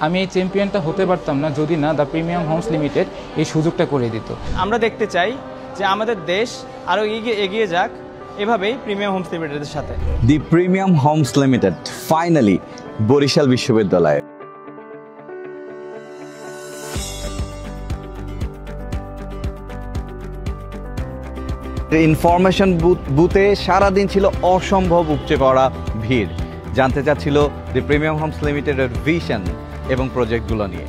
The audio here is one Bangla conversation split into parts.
আমি এই চ্যাম্পিয়নটা হতে পারতাম না যদি না দ্য প্রিমিয়াম হোমস লিমিটেড এই সুযোগটা করে দিত। আমরা দেখতে চাই যে আমাদের দেশ আরও এগিয়ে যাক এভাবেই প্রিমিয়াম হোমস লিমিটেডের সাথে। The premium homes limited finally Barishal বিশ্ববিদ্যালয়ে। ইনফরমেশন বুথে সারাদিন ছিল অসম্ভব উপচে পড়া ভিড়। জানতে চাচ্ছিল দি প্রিমিয়াম হোমস লিমিটেডের ভিশন এবং প্রজেক্টগুলো নিয়ে।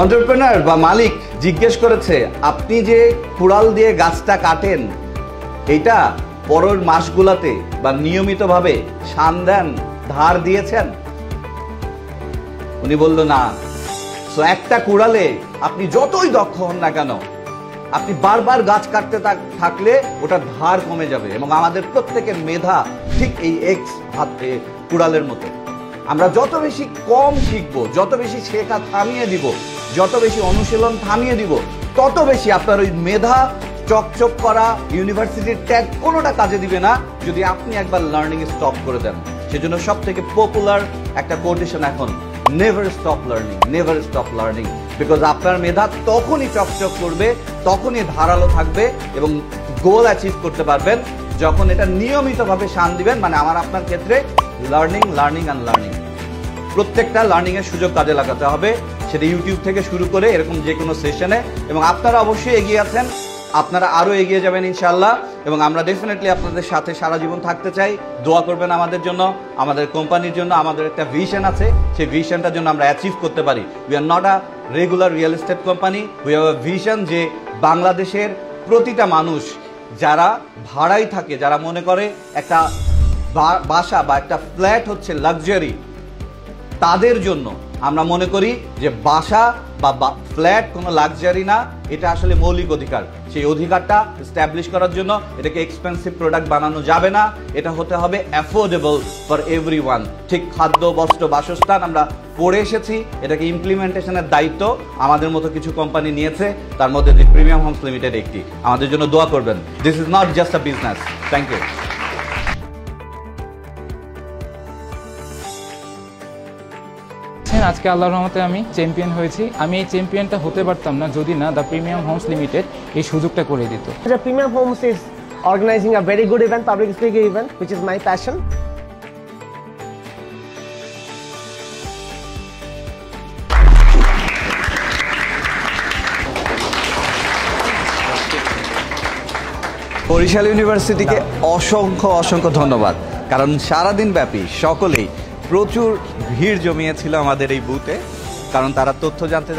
এন্টারপ্রেনার বা মালিক জিজ্ঞেস করেছে, আপনি যে কুড়াল দিয়ে গাছটা কাটেন এটা পরের মাসগুলাতে বা নিয়মিতভাবে শান দেন, ধার দিয়েছেন? উনি বলল না। সো একটা কুড়ালে আপনি যতই দক্ষ হন না কেন, আপনি বারবার গাছ কাটতে থাকলে ওটা ধার কমে যাবে। এবং আমাদের প্রত্যেকের মেধা ঠিক এই এক্স হাতে কুড়ালের মতো। আমরা যত বেশি কম শিখবো, যত বেশি শেখা থামিয়ে দিব, যত বেশি অনুশীলন থামিয়ে দিব, তত বেশি আপনার ওই মেধা চকচক করা ইউনিভার্সিটির ট্যাগ কোনোটা কাজে দিবে না যদি আপনি একবার লার্নিং স্টপ করে দেন। সেজন্য সব থেকে পপুলার একটা কোটেশন এখন, never stop learning, never stop learning. Because আপনার মেধা তখনই চকচক করবে, তখনই ধারালো থাকবে এবং গোল অ্যাচিভ করতে পারবেন যখন এটা নিয়মিতভাবে শান দিবেন। মানে আমার আপনার ক্ষেত্রে লার্নিং, লার্নিং অ্যান্ড লার্নিং। প্রত্যেকটা লার্নিং এর সুযোগ কাজে লাগাতে হবে, সেটা ইউটিউব থেকে শুরু করে এরকম যে কোনো সেশনে। এবং আপনারা অবশ্যই এগিয়ে আছেন, আপনারা আরো এগিয়ে যাবেন ইনশাআল্লাহ। এবং আমরা ডেফিনেটলি আপনাদের সাথে সারা জীবন থাকতে চাই। দোয়া করবেন আমাদের জন্য, আমাদের কোম্পানির জন্য। আমাদের একটা ভিশন আছে, সেই ভিশনটার জন্য আমরা অ্যাচিভ করতে পারি। We are not a regular real estate company, we have a vision যে বাংলাদেশের প্রতিটা মানুষ যারা ভাড়াই থাকে, যারা মনে করে একটা বাসা বা একটা ফ্ল্যাট হচ্ছে লাক্সারি, তাদের জন্য আমরা মনে করি যে বাসা বা ফ্ল্যাট কোনো লাক্সারি না, এটা আসলে মৌলিক অধিকার। সেই অধিকারটা এস্টাবলিশ করার জন্য এটাকে এক্সপেন্সিভ প্রোডাক্ট বানানো যাবে না, এটা হতে হবে অ্যাফোর্ডেবল ফর এভরিওয়ান। ঠিক খাদ্য, বস্ত্র, বাসস্থান আমরা পড়ে এসেছি, এটাকে ইমপ্লিমেন্টেশনের দায়িত্ব আমাদের মতো কিছু কোম্পানি নিয়েছে, তার মধ্যে দি প্রিমিয়াম হোমস লিমিটেড একটি। আমাদের জন্য দোয়া করবেন। This is not just a business. Thank you. আজকে আল্লাহর রহমতে আমি চ্যাম্পিয়ন হয়েছি। আমি এই চ্যাম্পিয়নটা হতে পারতাম না যদি না দ্য প্রিমিয়াম হোমস লিমিটেড এই সুযোগটা করে দিত। The Premium Homes is organizing a very good event, public speaking event, which is my passion. Barishal ইউনিভার্সিটিকে অসংখ্য ধন্যবাদ, কারণ সারাদিন ব্যাপী সকলেই প্রচুর ভিড় জমিয়েছিল আমাদের এই বুথে। কারণ তারা তথ্য জানতে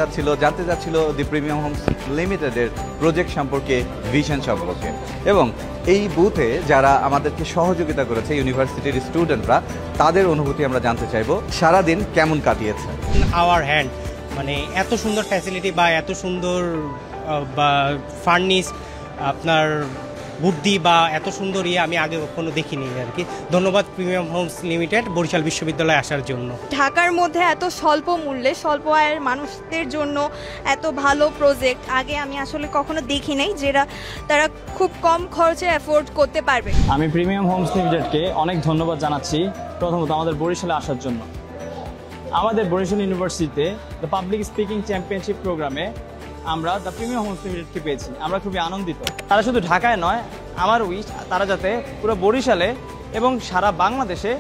চাচ্ছিল দি প্রিমিয়াম হোমস লিমিটেডের প্রজেক্ট সম্পর্কে, ভিশন সম্পর্কে। এবং এই বুথে যারা আমাদেরকে সহযোগিতা করেছে ইউনিভার্সিটির স্টুডেন্টরা, তাদের অনুভূতি আমরা জানতে চাইবো। সারাদিন কেমন কাটিয়েছে? আওয়ার হ্যান্ড, মানে এত সুন্দর ফ্যাসিলিটি বা এত সুন্দর বা ফার্নিশ আপনার বুদ্ধি বা এত সুন্দর আমি আগে কখনো দেখিনি আর কি। ধন্যবাদ প্রিমিয়াম হোমস লিমিটেড বরিশাল বিশ্ববিদ্যালয়ে আসার জন্য। ঢাকার মধ্যে এত স্বল্প মূল্যে স্বল্প আয়ের মানুষদের জন্য এত ভালো প্রজেক্ট আগে আমি আসলে কখনো দেখি নাই, যেটা তারা খুব কম খরচে অ্যাফোর্ড করতে পারবে। আমি প্রিমিয়াম হোমস লিমিটেডকে অনেক ধন্যবাদ জানাচ্ছি, প্রথমত আমাদের বরিশালে আসার জন্য। আমাদের বরিশাল ইউনিভার্সিটিতে দ্য পাবলিক স্পিকিং চ্যাম্পিয়নশিপ প্রোগ্রামে আমরা দ্য প্রিমিয়াম হোমস লিমিটেডকে পেয়েছি। আমরা খুবই আনন্দিত। তারা শুধু ঢাকায় নয়, আমার উইশ তারা যাতে পুরো বরিশালে এবং সারা বাংলাদেশে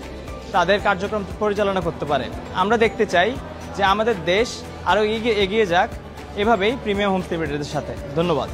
তাদের কার্যক্রম পরিচালনা করতে পারে। আমরা দেখতে চাই যে আমাদের দেশ আরও এগিয়ে যাক এভাবেই প্রিমিয়াম হোমস লিমিটেডের সাথে। ধন্যবাদ।